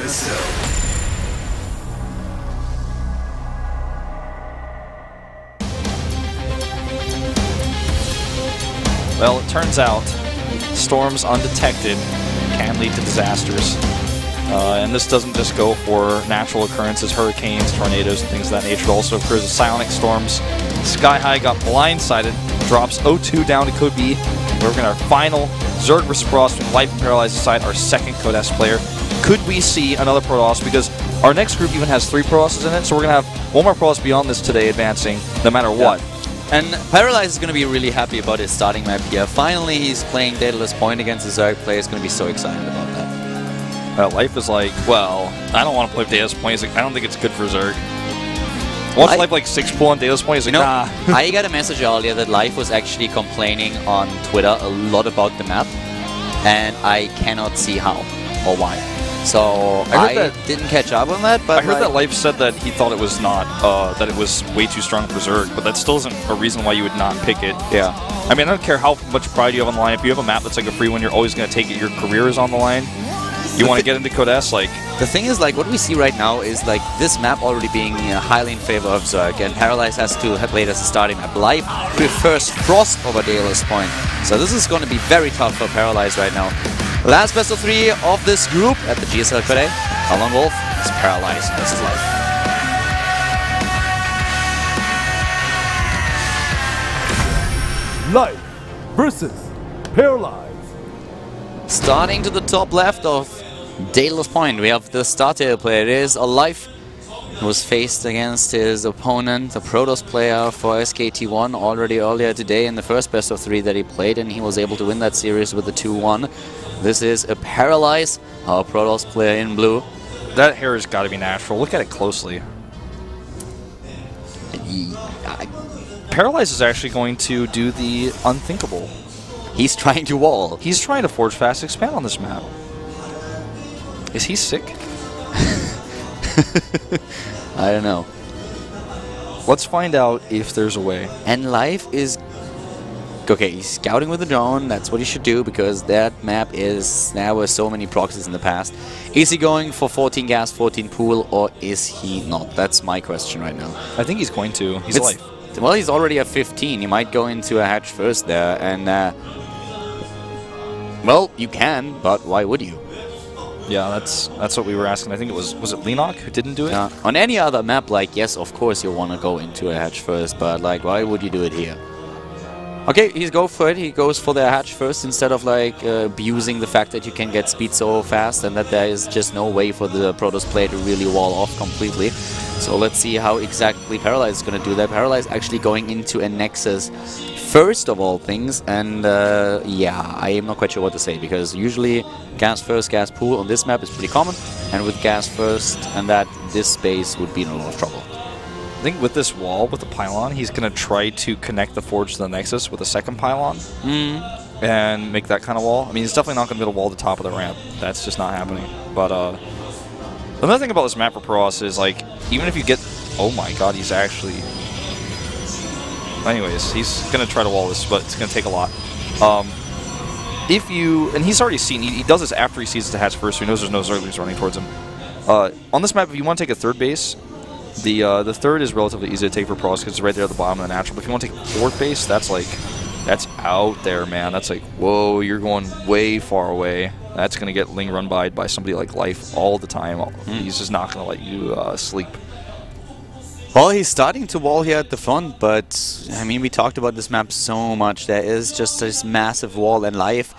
GSL. Well, it turns out storms undetected can lead to disasters. And this doesn't just go for natural occurrences, hurricanes, tornadoes, and things of that nature. It also occurs as psionic storms. Sky High got blindsided, drops 0-2 down to Code B. We're going to our final Zerg vs. Protoss from Life and ParalyzE aside, our second Code S player. Could we see another Protoss? Because our next group even has 3 Protosses in it, so we're going to have one more Protoss beyond this today advancing, no matter what. And ParalyzE is going to be really happy about his starting map here. Finally, he's playing Daedalus Point against the Zerg player. He's going to be so excited about that. Life is like, well, I don't want to play Daedalus Point. He's like, I don't think it's good for Zerg. Watch Life like 6 pull on Daedalus Point. He's like, nah. I got a message earlier that Life was actually complaining on Twitter a lot about the map, and I cannot see how or why. So I didn't catch up on that, but I heard that Life said that he thought it was not, that it was way too strong for Zerg, but that still isn't a reason why you would not pick it. Yeah. I mean, I don't care how much pride you have on the line. If you have a map that's like a free one, you're always going to take it. Your career is on the line. You want to get into Code S, like... The thing is, like, what we see right now is, like, this map already being highly in favor of Zerg, and ParalyzE has to play it as a starting map. Life prefers Frost over Daedalus Point. So this is going to be very tough for ParalyzE right now. Last best of 3 of this group at the GSL Code A. Alon Wolf is ParalyzE versus Life. Life versus ParalyzE. Starting to the top left of Daedalus Point, we have the starter player. It is Life, who was faced against his opponent, the Protoss player for SKT1 already earlier today in the first best of 3 that he played, and he was able to win that series with a 2-1. This is a ParalyzE, our Protoss player in blue. That hair has got to be natural. Look at it closely. ParalyzE is actually going to do the unthinkable. He's trying to wall. He's trying to forge fast expand on this map. Is he sick? I don't know. Let's find out if there's a way. And Life is... Okay, he's scouting with the drone. That's what he should do, because that map is... There were so many proxies in the past. Is he going for 14 gas, 14 pool, or is he not? That's my question right now. I think he's going to. He's Life. Well, he's already at 15. He might go into a hatch first there, and... well, you can, but why would you? Yeah, that's what we were asking. I think it was it Lenok who didn't do it? On any other map, like, yes, of course you want to go into a hatch first, but, like, why would you do it here? Okay, he's go for it. He goes for the hatch first instead of, like, abusing the fact that you can get speed so fast and that there is just no way for the Protoss player to really wall off completely. So let's see how exactly ParalyzE is going to do that. ParalyzE actually going into a Nexus first of all things, and yeah, I am not quite sure what to say, because usually gas first, gas pool on this map is pretty common, and with gas first and that, this space would be in a lot of trouble. I think with this wall, with the pylon, he's going to try to connect the forge to the Nexus with a second pylon and make that kind of wall. I mean, he's definitely not going to be able to wall the top of the ramp. That's just not happening. But another thing about this map for Protoss is, like, even if you get... Oh my god, he's actually... Anyways, he's going to try to wall this, but it's going to take a lot. If you... And he's already seen... He does this after he sees the hatch first, so he knows there's no Zerglings running towards him. On this map, if you want to take a third base, the third is relatively easy to take for Protoss because it's right there at the bottom of the natural. But if you want to take fourth base, that's like... That's out there, man. That's like, whoa, you're going way far away. That's going to get Ling run by somebody like Life all the time. He's just not going to let you sleep. Well, he's starting to wall here at the front, but, I mean, we talked about this map so much. There is just this massive wall, and Life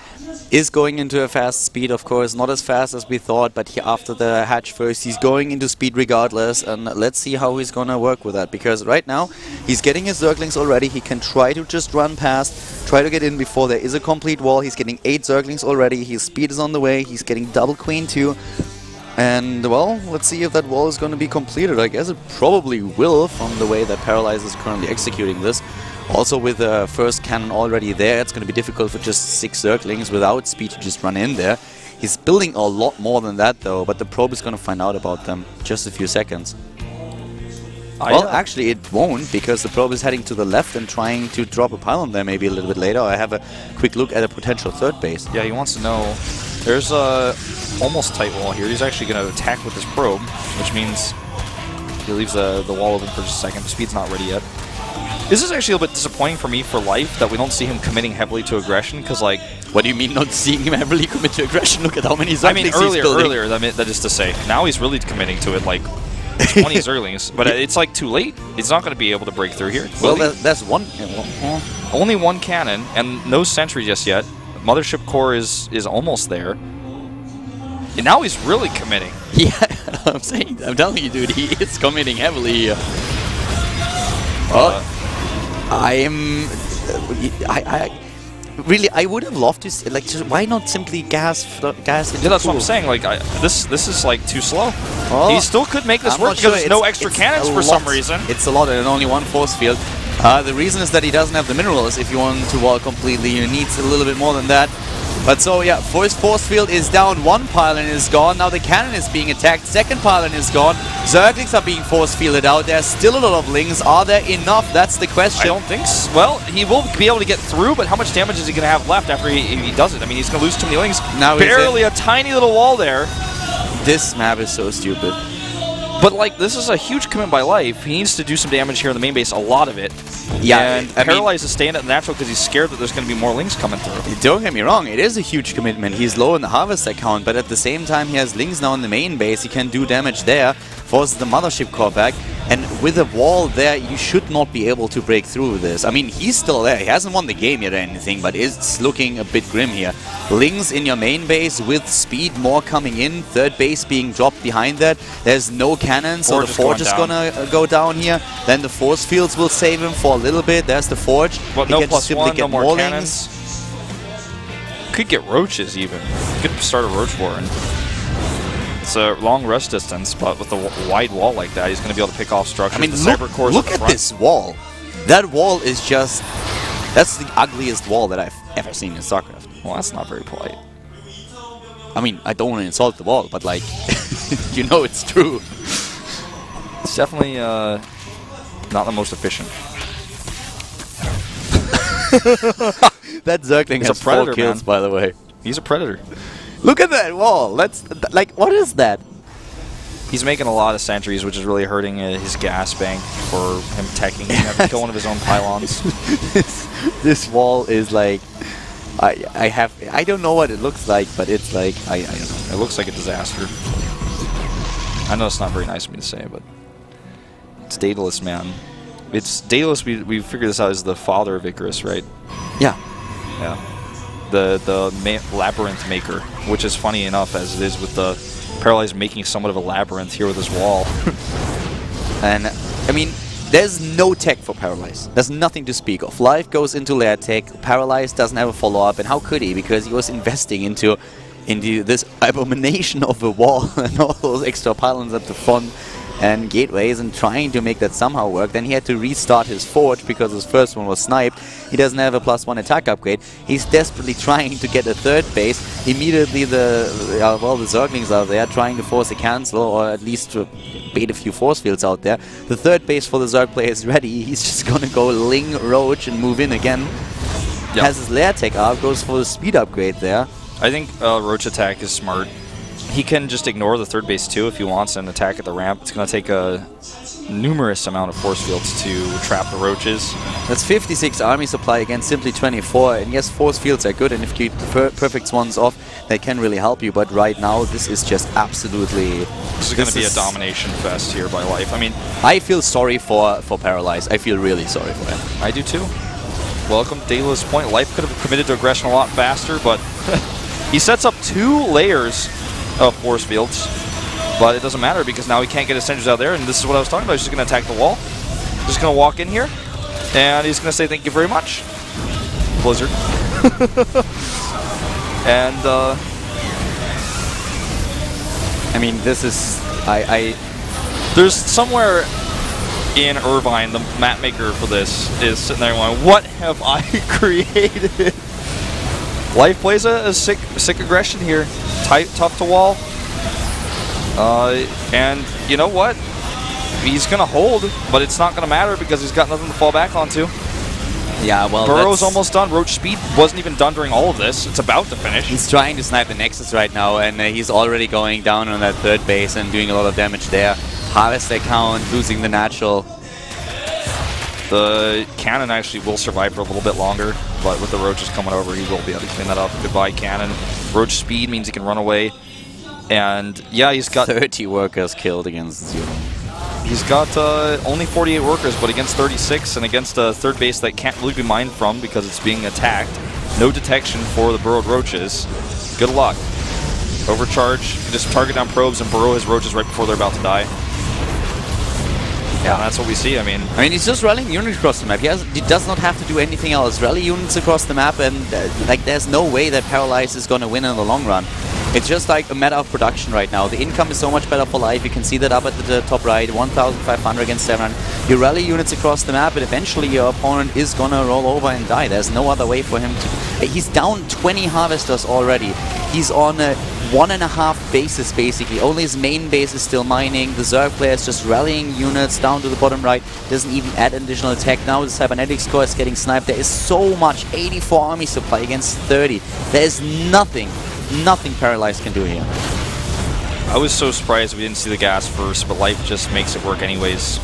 is going into a fast speed, of course. Not as fast as we thought, but after the hatch first, he's going into speed regardless, and let's see how he's going to work with that, because right now, he's getting his Zerglings already. He can try to just run past, try to get in before there is a complete wall. He's getting 8 Zerglings already. His speed is on the way. He's getting double Queen too. And, well, let's see if that wall is going to be completed. I guess it probably will, from the way that ParalyzE is currently executing this. Also, with the first cannon already there, it's going to be difficult for just 6 Zerglings without speed to just run in there. He's building a lot more than that, though, but the probe is going to find out about them just a few seconds. Well, actually, it won't, because the probe is heading to the left and trying to drop a pylon there maybe a little bit later. I have a quick look at a potential third base. Yeah, he wants to know There's a almost tight wall here. He's actually going to attack with his probe, which means he leaves the wall open for just a second. Speed's not ready yet. This is actually a little bit disappointing for me for Life that we don't see him committing heavily to aggression, because like... What do you mean not seeing him heavily commit to aggression? Look at how many Zerglings he's building. Earlier, that is to say. Now he's really committing to it, like 20 Zerglings. But it's like too late. He's not going to be able to break through here. Well, that's one... Only one cannon, and no sentry just yet. Mothership core is almost there. And now he's really committing. Yeah, I'm telling you, dude, he is committing heavily here. I would have loved to see, like, just, why not simply gas into Yeah, that's what I'm saying. Like, this is like too slow. Oh, he still could make this work because there's no extra cannons for some reason. It's a lot and only one force field. The reason is that he doesn't have the minerals. If you want to wall completely, you need a little bit more than that. But so, yeah, first force field is down, one pylon is gone, now the cannon is being attacked, second pylon is gone, Zerglings are being force fielded out, there's still a lot of lings, are there enough? That's the question. I don't think so. Well, he will be able to get through, but how much damage is he going to have left after he does it? I mean, he's going to lose too many lings. Now barely a tiny little wall there. This map is so stupid. But, like, this is a huge commit by Life. He needs to do some damage here in the main base, a lot of it. Yeah, and ParalyzE is staying at the natural because he's scared that there's going to be more lings coming through. Don't get me wrong, it is a huge commitment. He's low in the harvester count, but at the same time he has lings now in the main base. He can do damage there, forces the mothership core back, and with a wall there, you should not be able to break through this. I mean, he's still there. He hasn't won the game yet or anything, but it's looking a bit grim here. Lings in your main base with speed, more coming in, third base being dropped behind that. There's no cannons, so the forge is gonna go down here. Then the force fields will save him for a little bit. There's the forge. But no +1, no more cannons. Could get roaches even. Could start a roach war. It's a long rest distance, but with a wide wall like that, he's going to be able to pick off structures. I mean, look at this wall. That wall is just... That's the ugliest wall that I've ever seen in StarCraft. Well, that's not very polite. I mean, I don't want to insult the wall, but like, you know it's true. It's definitely not the most efficient. That Zergling has 4 kills, by the way. He's a predator. Look at that wall. That's like, what is that? He's making a lot of sentries, which is really hurting his gas bank for him teching. He has to kill one of his own pylons. This wall is like, I don't know what it looks like, but it's like, I don't know. It looks like a disaster. I know it's not very nice of me to say, but it's Daedalus, man. It's Daedalus. We figured this out as the father of Icarus, right? Yeah. Yeah. The labyrinth maker, which is funny enough as it is with the ParalyzE making somewhat of a labyrinth here with his wall. And I mean, there's no tech for ParalyzE. There's nothing to speak of. Life goes into layer tech. ParalyzE doesn't have a follow-up, and how could he? Because he was investing into this abomination of a wall and all those extra pylons at the front and gateways and trying to make that somehow work. Then he had to restart his forge because his first one was sniped. He doesn't have a +1 attack upgrade. He's desperately trying to get a third base. Immediately the Zerglings are there trying to force a cancel, or at least to bait a few force fields out there. The third base for the Zerg player is ready. He's just gonna go Ling Roach and move in again. Yep. Has his lair tech up, goes for the speed upgrade there. I think Roach attack is smart. He can just ignore the third base too if he wants and attack at the ramp. It's going to take a numerous amount of force fields to trap the roaches. That's 56 army supply against simply 24. And yes, force fields are good, and if you keep the perfect ones off, they can really help you. But right now, this is just absolutely... This is going to be a domination fest here by Life. I mean, I feel sorry for ParalyzE. I feel really sorry for him. I do too. Welcome to Daedalus Point. Life could have committed to aggression a lot faster, but he sets up 2 layers of force fields, but it doesn't matter because now he can't get his sentries out there, and this is what I was talking about. He's just going to attack the wall. Just going to walk in here, and he's going to say thank you very much, Blizzard. And, I mean, this is... There's somewhere in Irvine, the map maker for this is sitting there going, what have I created? Life plays a sick aggression here. Tight, tough to wall. And you know what? He's going to hold, but it's not going to matter because he's got nothing to fall back onto. Yeah, well, Burrow's almost done. Roach Speed wasn't even done during all of this. It's about to finish. He's trying to snipe the Nexus right now, and he's already going down on that third base and doing a lot of damage there. Harvest account, losing the natural. The Cannon actually will survive for a little bit longer, but with the Roaches coming over, he will be able to clean that up. Goodbye, Cannon. Roach Speed means he can run away. And yeah, he's got 30 workers killed against 0. He's got only 48 workers, but against 36 and against a third base that can't really be mined from because it's being attacked. No detection for the burrowed Roaches. Good luck. Overcharge, just target down probes and burrow his Roaches right before they're about to die. Yeah, that's what we see. I mean, he's just rallying units across the map. He does not have to do anything else. Rally units across the map, and like, there's no way that ParalyzE is going to win in the long run. It's just like a matter of production right now. The income is so much better for life. You can see that up at the top right, 1,500 against 700. You rally units across the map, but eventually your opponent is going to roll over and die. There's no other way for him to... He's down 20 harvesters already. He's on 1.5 bases, basically. Only his main base is still mining. The Zerg player is just rallying units down to the bottom right. Doesn't even add additional attack. Now the Cybernetics core is getting sniped. There is so much. 84 army supply against 30. There is nothing ParalyzE can do here. I was so surprised we didn't see the gas first, but life just makes it work anyways.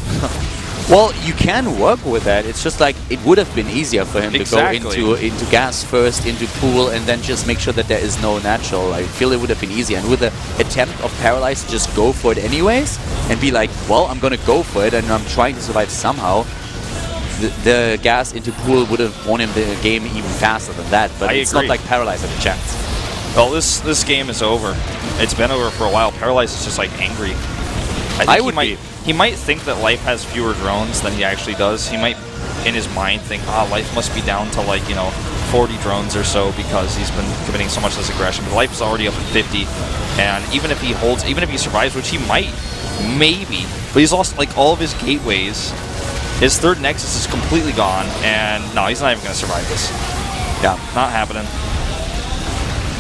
Well, you can work with that. It's just like it would have been easier for him to go into gas first, into pool, and then just make sure that there is no natural. I feel it would have been easier. And with the attempt of ParalyzE to just go for it anyways, and be like, well, I'm gonna go for it, and I'm trying to survive somehow. The gas into pool would have won him the game even faster than that. But it's not like ParalyzE had a chance. Well, this game is over. It's been over for a while. ParalyzE is just like angry. I think he might think that life has fewer drones than he actually does. He might, in his mind, think, life must be down to like 40 drones or so because he's been committing so much of this aggression. But life is already up at 50, and even if he holds, even if he survives, which he might, maybe, but he's lost like all of his gateways. His third Nexus is completely gone, and no, he's not even going to survive this. Yeah, not happening.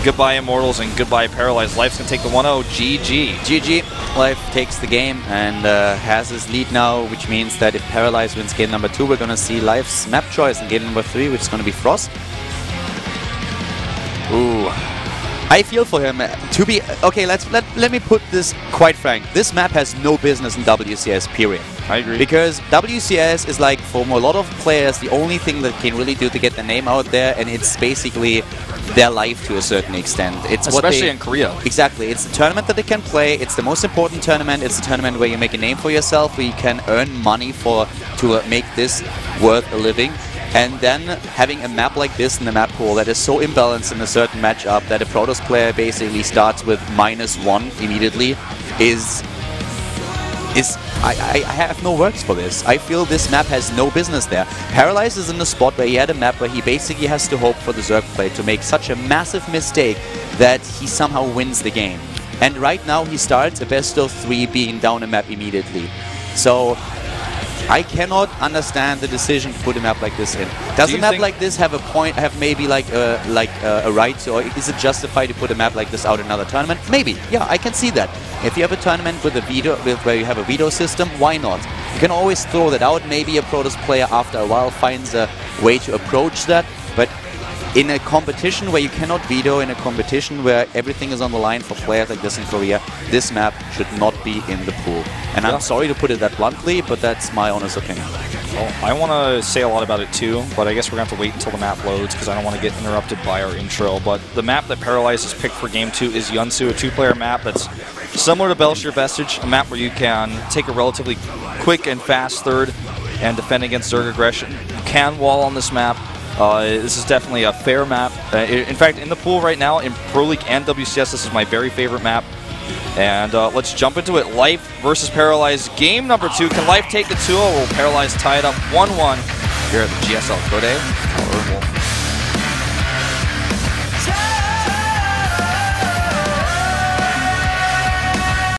Goodbye Immortals and goodbye ParalyzE. Life's going to take the 1-0. GG. GG. Life takes the game and has his lead now, which means that if ParalyzE wins game number 2, we're going to see Life's map choice in game number 3, which is going to be Frost. Ooh. I feel for him to be... Okay, let me put this quite frank. This map has no business in WCS, period. I agree. Because WCS is like, for a lot of players, the only thing that can really do to get their name out there, and it's basically their life to a certain extent. It's especially in Korea. Exactly. It's the tournament that they can play. It's the most important tournament. It's the tournament where you make a name for yourself, where you can earn money to make this worth a living. And then having a map like this in the map pool that is so imbalanced in a certain matchup that a Protoss player basically starts with -1 immediately I have no words for this. I feel this map has no business there. ParalyzE is in a spot where he had a map where he basically has to hope for the Zerg player to make such a massive mistake that he somehow wins the game. And right now he starts a best of 3 being down a map immediately. So I cannot understand the decision to put a map like this in. Does a map like this have a point, have maybe like a right to, or is it justified to put a map like this out in another tournament? Maybe, yeah, I can see that. If you have a tournament with a veto, where you have a veto system, why not? You can always throw that out. Maybe a Protoss player after a while finds a way to approach that, but in a competition where you cannot veto, in a competition where everything is on the line for players like this in Korea, this map should not be in the pool. And I'm sorry to put it that bluntly, but that's my honest opinion. Well, I want to say a lot about it too, but I guess we're going to have to wait until the map loads because I don't want to get interrupted by our intro. But the map that ParalyzE has picked for Game 2 is Yunsu, a 2-player map that's similar to Belshir Vestige, a map where you can take a relatively quick and fast third and defend against Zerg aggression. You can wall on this map. This is definitely a fair map. In fact, in the pool right now, in Pro League and WCS, this is my very favorite map. And let's jump into it. Life versus ParalyzE. Game number 2. Can Life take the 2-0? Will ParalyzE tie it up 1-1 here at the GSL Code S?